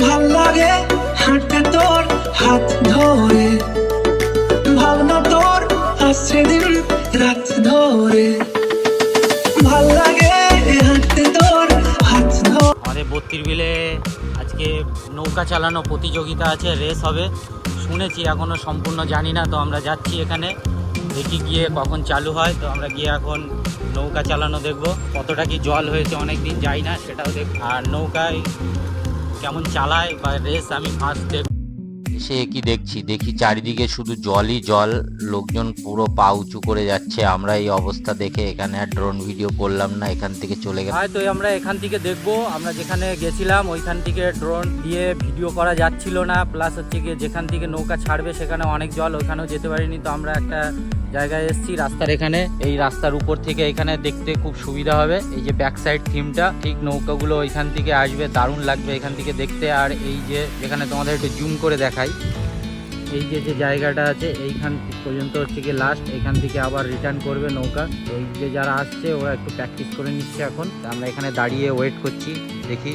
ভাল লাগে হাঁটতে তোর হাত ধরে, ভাবনা তোর আসছে দিন রাত ধরে, ভাল লাগে হাঁটতে তোর হাত ধরে। আমাদের বত্তির বিলে আজকে নৌকা চালানো প্রতিযোগিতা আছে, রেস হবে শুনেছি, এখনও সম্পূর্ণ জানি না। তো আমরা যাচ্ছি এখানে, দেখি গিয়ে কখন চালু হয়। তো আমরা গিয়ে এখন নৌকা চালানো দেখব, কতটা কি জল হয়েছে, অনেক দিন যাই না সেটাও দেখব, আর নৌকায় কেমন চালায় বা রেস আমি ফার্স্ট দেখব। এসে কি দেখি চারিদিকে শুধু জলই জল, লোকজন পুরো পা উঁচু করে যাচ্ছে। আমরা এই অবস্থা দেখে এখানে আর ড্রোন ভিডিও করলাম না, এখান থেকে চলে গেলাম। হয়তো আমরা এখান থেকে দেখবো, আমরা যেখানে গেছিলাম ওইখান থেকে ড্রোন দিয়ে ভিডিও করা যাচ্ছিল না, প্লাস হচ্ছে গিয়ে যেখান থেকে নৌকা ছাড়বে সেখানে অনেক জল, ওইখানেও যেতে পারিনি। তো আমরা একটা জায়গায় এসেছি রাস্তার এখানে, এই রাস্তার উপর থেকে এখানে দেখতে খুব সুবিধা হবে। এই যে ব্যাক সাইড থিমটা, ঠিক নৌকাগুলো ওইখান থেকে আসবে, দারুণ লাগবে এখান থেকে দেখতে। আর এই যে যেখানে তোমাদের একটু জুম করে দেখাই, এই যে জায়গাটা আছে এইখান পর্যন্ত হচ্ছে গিয়ে লাস্ট, এখান থেকে আবার রিটার্ন করবে নৌকা। তো এই যে যারা আসছে ওরা একটু প্র্যাকটিস করে নিচ্ছে এখন। আমরা এখানে দাঁড়িয়ে ওয়েট করছি, দেখি।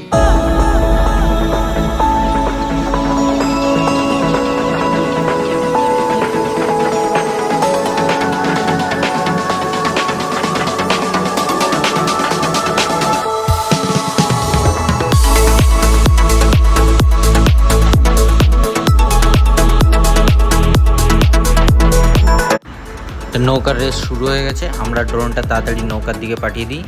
নৌকার রেস শুরু হয়ে গেছে, আমরা ড্রোনটা তাড়াতাড়ি নৌকার দিকে পাঠিয়ে দিই।